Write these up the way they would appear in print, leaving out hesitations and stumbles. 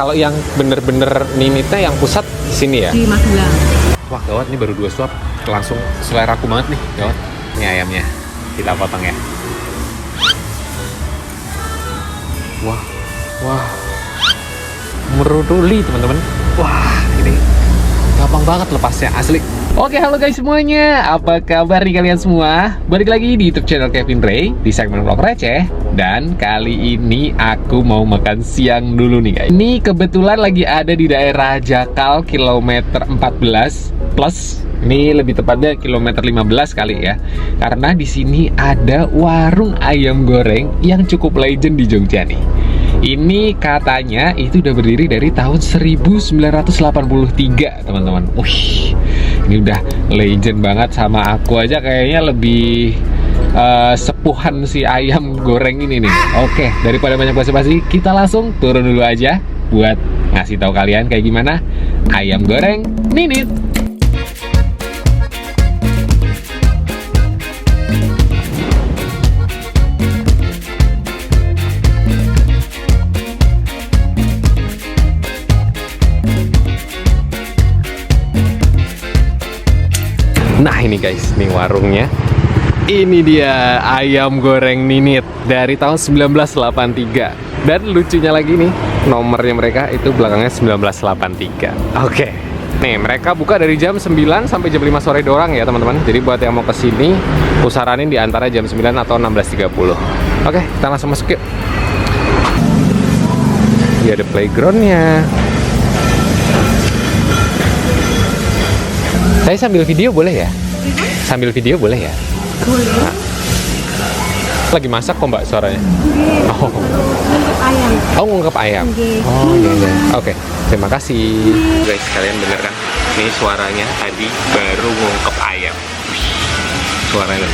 Kalau yang bener-bener ninitnya yang pusat di sini ya? Di Magelang. Wah gawat, ini baru 2 suap langsung seleraku banget nih, gawat. Ini ayamnya kita potong ya. Wah, wah, meruduli teman-teman. Wah, ini gampang banget lepasnya, asli. Oke, halo guys semuanya, apa kabar nih kalian semua? Balik lagi di YouTube channel Kevin Ray di segmen vlog receh. Dan kali ini aku mau makan siang dulu nih guys. Ini kebetulan lagi ada di daerah Jakal kilometer 14 plus. Ini lebih tepatnya kilometer 15 kali ya. Karena di sini ada warung ayam goreng yang cukup legend di Jogja nih. Ini katanya itu udah berdiri dari tahun 1983 teman-teman. Wih, ini udah legend banget, sama aku aja kayaknya lebih sepuhan si ayam goreng ini nih. Oke, daripada banyak basa-basi, kita langsung turun dulu aja buat ngasih tahu kalian kayak gimana ayam goreng Ninit. Nah ini guys, nih warungnya. Ini dia ayam goreng Ninit dari tahun 1983. Dan lucunya lagi nih, nomornya mereka itu belakangnya 1983. Oke. Nih, mereka buka dari jam 9 sampai jam 5 sore doang ya, teman-teman. Jadi buat yang mau kesini, aku saranin di antara jam 9 atau 16.30. Oke, kita langsung masuk yuk. Ini ada playgroundnya. Saya sambil video boleh ya? Sambil video boleh ya? Boleh. Nah. Lagi masak kok mbak suaranya? Oh. Ngungkep ayam. Oh, ngungkep ayam. Oh iya iya. Oke, terima kasih. Guys, kalian bener kan? Ini suaranya tadi baru ngungkep ayam. Suaranya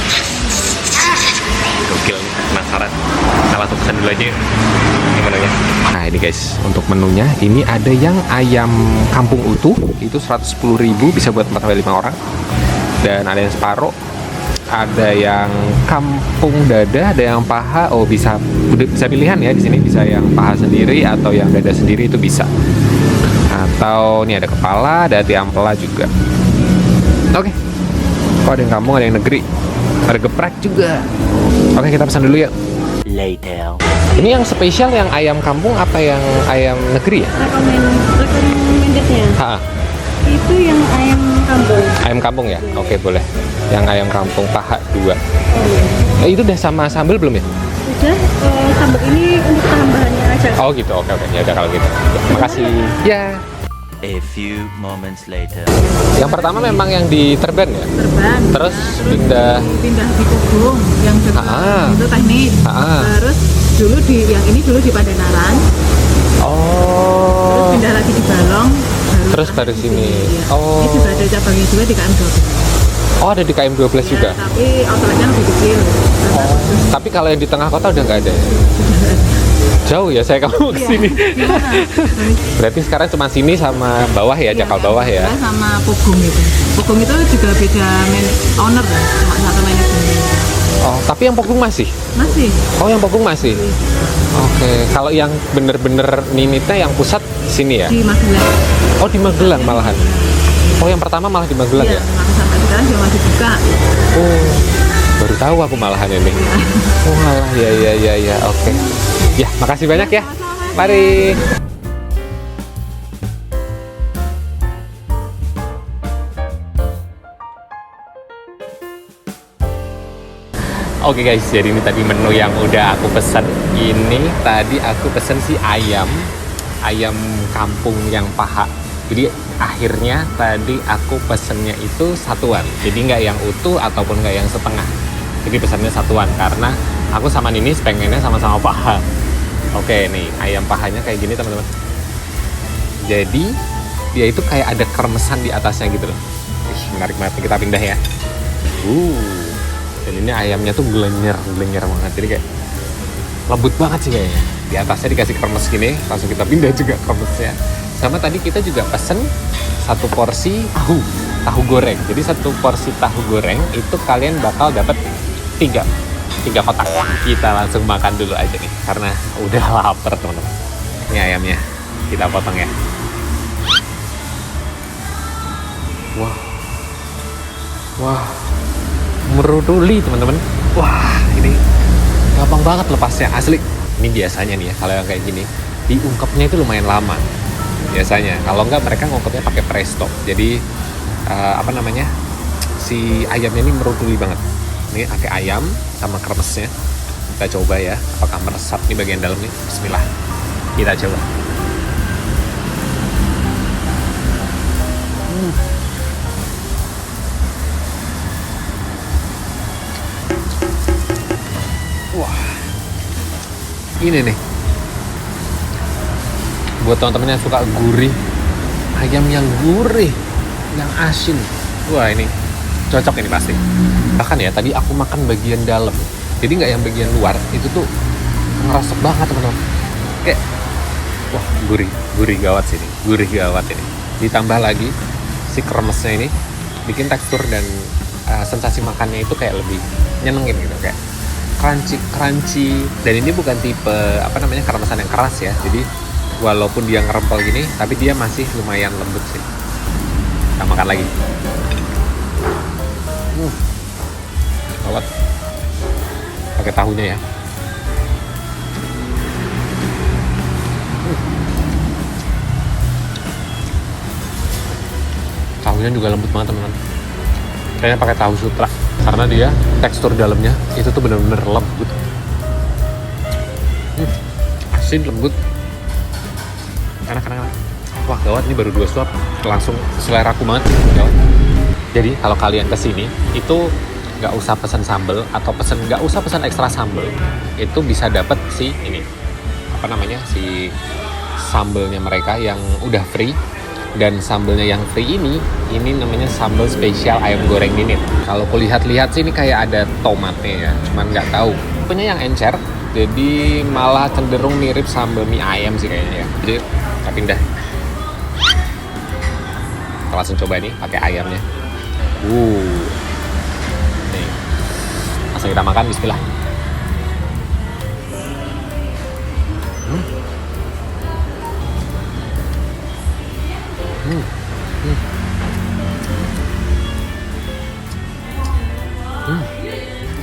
gokil, penasaran. Kita langsung pesan dulu aja yuk. Ini menunya. Nah ini guys, untuk menunya ini ada yang ayam kampung utuh, itu 110.000, bisa buat 4-5 orang. Dan ada yang separuh, ada yang kampung dada, ada yang paha. Oh bisa pilihan ya di sini, bisa yang paha sendiri atau yang dada sendiri itu bisa. Atau ini ada kepala, ada hati ampela juga. Oke. Oh ada yang kampung, ada yang negeri, ada geprek juga. Oke, kita pesan dulu ya. Later. Ini yang spesial yang ayam kampung apa yang ayam negeri ya? Recommendednya Ha, itu yang ayam kampung. ayam kampung ya? Oke, boleh. Yang ayam kampung paha 2. Oh iya. Itu udah sama sambal belum ya? Udah, sambal ini untuk tambahannya aja. Oh gitu, oke. Ya udah kalau gitu. Makasih. Ya. A few moments later. Yang pertama memang yang di Terban ya? Terban. Terus pindah. Pindah di Kobong yang Ah. itu teknis. Ah. Terus dulu yang ini dulu di Pandanaran. Terus Oh. pindah lagi di Balong. Terus baru sini. Ya. Oh. Ini juga ada cabangnya juga di KM12. Oh, ada di KM 12 juga. Ya, tapi outletnya lebih kecil. Tapi kalau yang di tengah kota udah nggak ada ya? Jauh ya saya kamu ke sini. Iya. Berarti sekarang cuma sini sama bawah ya, Jakal bawah ya. Sama Pogong itu. Pogong itu juga beda owner ya, cuma satu manajemen. Oh, tapi yang Pogong masih? Masih. Oh, yang Pogong masih? Oke, kalau yang bener-bener ninitnya yang pusat di sini ya? Di Magelang. Oh, di Magelang malahan. Oh, yang pertama malah di Magelang ya? Sampai sekarang juga masih buka. Oh, baru tahu aku malahan ini. Oh, alah, ya, oke. Ya, makasih banyak ya. Mari. Oke guys, jadi ini tadi menu yang udah aku pesen. Ini tadi aku pesen si ayam kampung yang paha. Jadi akhirnya tadi aku pesennya itu satuan. Jadi nggak yang utuh ataupun nggak yang setengah. Jadi pesannya satuan karena aku sama Ninis pengennya sama-sama paha. Oke nih, ayam pahanya kayak gini teman-teman. Jadi dia itu kayak ada kremesan di atasnya gitu loh. Ih, menarik banget. Kita pindah ya. Dan ini ayamnya tuh glenyer banget. Jadi kayak lembut banget sih kayaknya. Di atasnya dikasih kremes gini, langsung kita pindah juga kremesnya. Sama tadi kita juga pesen satu porsi tahu goreng. Jadi satu porsi tahu goreng itu kalian bakal dapat 3 kotak. Kita langsung makan dulu aja nih karena udah lapar teman-teman. Ini ayamnya. kita potong ya. Wah, wah, meruduli teman-teman. Wah, ini gampang banget lepasnya asli. Ini biasanya nih ya, kalau yang kayak gini diungkepnya itu lumayan lama biasanya. Kalau enggak mereka ngungkepnya pakai presto. Jadi apa namanya, si ayamnya ini meruduli banget. Ini pakai ayam sama kremesnya. Kita coba ya, apakah meresap nih bagian dalam nih. Bismillah, kita coba. Wah, ini nih buat teman-teman yang suka gurih, ayam yang gurih, yang asin. Wah, ini cocok ini pasti. Bahkan ya tadi aku makan bagian dalam, jadi nggak yang bagian luar. Itu tuh ngeresep banget teman-teman. Kayak wah, gurih gawat sih ini, gurih gawat ini. Ditambah lagi si kremesnya ini bikin tekstur dan sensasi makannya itu kayak lebih nyenengin gitu, kayak crunchy. Dan ini bukan tipe apa namanya kremesan yang keras ya. Jadi walaupun dia ngerempel gini, tapi dia masih lumayan lembut sih. Kita makan lagi. Banget. Pakai tahunya ya. Tahunya juga lembut banget teman-teman. Kayaknya pakai tahu sutra karena dia tekstur dalamnya itu tuh bener-bener lembut. Asin, lembut. Enak. Wah, gawat, ini baru 2 suap langsung selera aku banget. Gawat. Jadi kalau kalian kesini itu nggak usah pesan sambal atau nggak usah pesan ekstra sambal, itu bisa dapet si ini apa namanya, si sambalnya mereka yang udah free. Dan sambalnya yang free ini namanya sambal spesial ayam goreng ninit. Kalau kulihat-lihat sih ini kayak ada tomatnya ya, cuman nggak tahu. Punya yang encer, jadi malah cenderung mirip sambal mie ayam sih kayaknya ya. Jadi kita pindah. Kita langsung coba nih pakai ayamnya. Nih, langsung kita makan. Bismillah.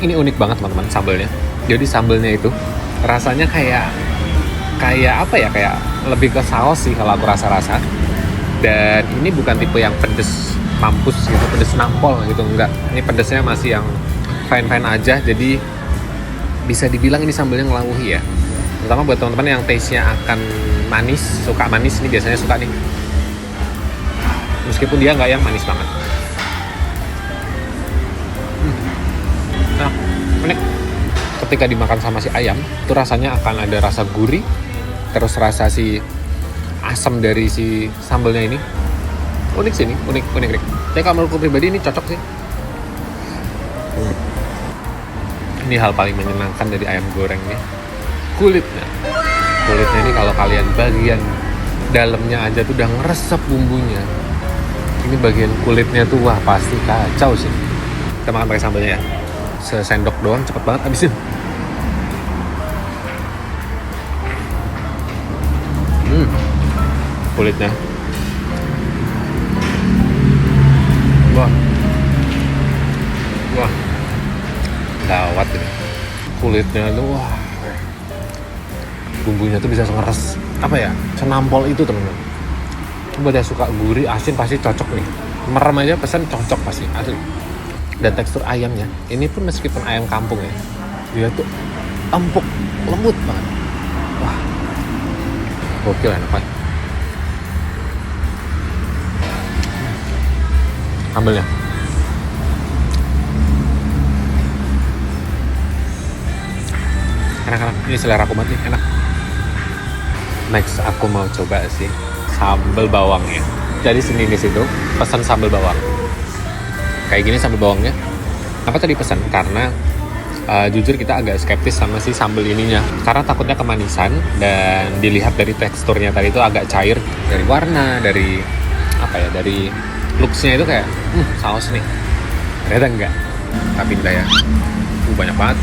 Ini unik banget teman-teman sambalnya. Jadi sambalnya itu rasanya kayak apa ya, kayak lebih ke saus sih kalau aku rasa. Dan ini bukan tipe yang pedes mampus gitu, pedes nampol gitu, enggak. Ini pedesnya masih yang fine aja. Jadi bisa dibilang ini sambalnya ngelawuhi ya. Terutama buat teman-teman yang taste-nya akan manis, suka manis, ini biasanya suka nih. Meskipun dia nggak yang manis banget. Nah, unik. Ketika dimakan sama si ayam, itu rasanya akan ada rasa gurih, terus rasa si asam dari si sambalnya ini. Unik sih ini, unik. Tapi kalau menurutku pribadi ini cocok sih. Ini hal paling menyenangkan dari ayam gorengnya. Kulitnya ini kalau kalian bagian dalamnya aja tuh udah ngeresep bumbunya. Ini bagian kulitnya tuh wah pasti kacau sih. Kita makan pakai sambalnya ya. Sesendok doang cepet banget habisin. Kulitnya. Wah. Gawat ini. Kulitnya tuh wah. Bumbunya tuh bisa ngeres apa ya? Senampol itu teman-teman. Buat yang suka gurih, asin pasti cocok nih. Merem aja pesan cocok pasti, asli. Dan tekstur ayamnya, ini pun meskipun ayam kampung ya, dia tuh empuk, lembut banget. Wah, gokil enak banget. Sambalnya. Enak. Ini selera aku banget nih, enak. Next aku mau coba sih sambal bawangnya. Jadi sini di situ pesan sambal bawang. Kayak gini sambal bawangnya. Kenapa tadi pesan? Karena jujur kita agak skeptis sama si sambal ininya. Karena takutnya kemanisan dan dilihat dari teksturnya tadi itu agak cair. Dari warna, dari apa ya, dari looks-nya itu kayak saus nih. Ternyata enggak. Tapi pindah ya. Banyak banget.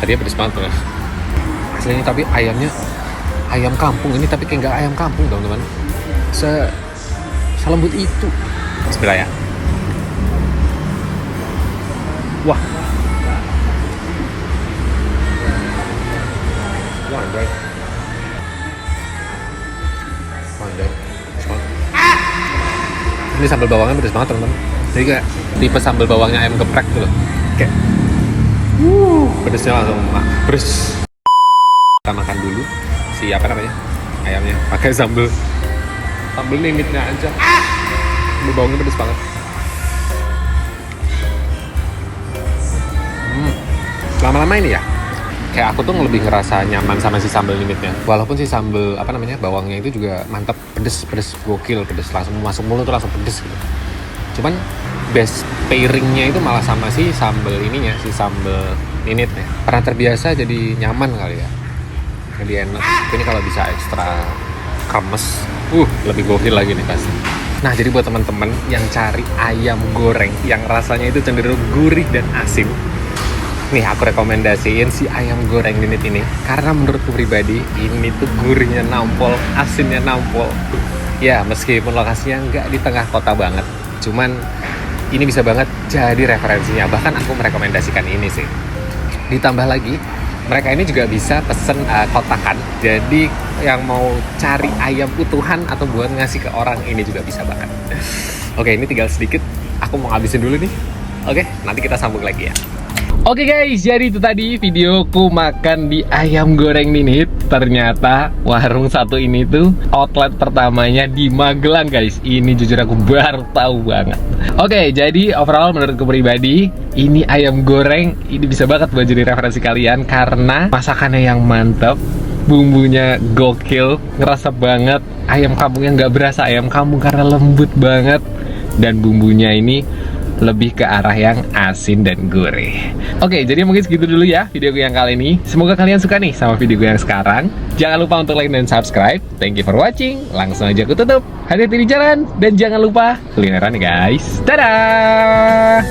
Tadinya pedes banget terus. Aslinya tapi ayamnya ayam kampung ini, tapi kayak nggak ayam kampung teman-teman. Selembut itu. Bismillah ya. Wah. Wah, ini sambal bawangnya pedas banget teman-teman. Jadi kayak tipe sambal bawangnya ayam geprek gitu loh. Kayak pedasnya langsung pedes. Kita makan dulu si apa namanya ayamnya pakai sambal limitnya aja. Sambal bawangnya pedas banget. Lama-lama ini ya kayak aku tuh lebih ngerasa nyaman sama si sambal limitnya. Walaupun si sambal apa namanya bawangnya itu juga mantap, pedes gokil, pedes langsung masuk mulut tuh langsung pedes gitu. Cuman best pairingnya itu malah sama si sambal ininya, si sambal limitnya. Karena terbiasa jadi nyaman kali ya, jadi enak. Ini kalau bisa ekstra kremes, lebih gokil lagi nih pasti. Nah jadi buat teman-teman yang cari ayam goreng yang rasanya itu cenderung gurih dan asin, nih aku rekomendasiin si ayam goreng Ninit ini. Karena menurutku pribadi ini tuh gurihnya nampol, asinnya nampol. Ya meskipun lokasinya nggak di tengah kota banget, cuman ini bisa banget jadi referensinya. Bahkan aku merekomendasikan ini sih. Ditambah lagi mereka ini juga bisa pesen kotakan. Jadi yang mau cari ayam utuhan atau buat ngasih ke orang ini juga bisa banget. Oke, ini tinggal sedikit. Aku mau ngabisin dulu nih. Oke, nanti kita sambung lagi ya. Oke guys, jadi itu tadi videoku makan di ayam goreng Ninit. Ternyata warung satu ini tuh outlet pertamanya di Magelang guys. Ini jujur aku baru tahu banget. Oke, jadi overall menurutku pribadi ini ayam goreng ini bisa banget buat jadi referensi kalian. Karena masakannya yang mantap, bumbunya gokil, ngerasa banget. Ayam kampungnya nggak berasa ayam kampung karena lembut banget. Dan bumbunya ini lebih ke arah yang asin dan gurih. Oke, jadi mungkin segitu dulu ya videoku yang kali ini. Semoga kalian suka nih sama videoku yang sekarang. Jangan lupa untuk like dan subscribe. Thank you for watching. Langsung aja aku tutup. Hati-hati di jalan dan jangan lupa kulineran guys. Dadah.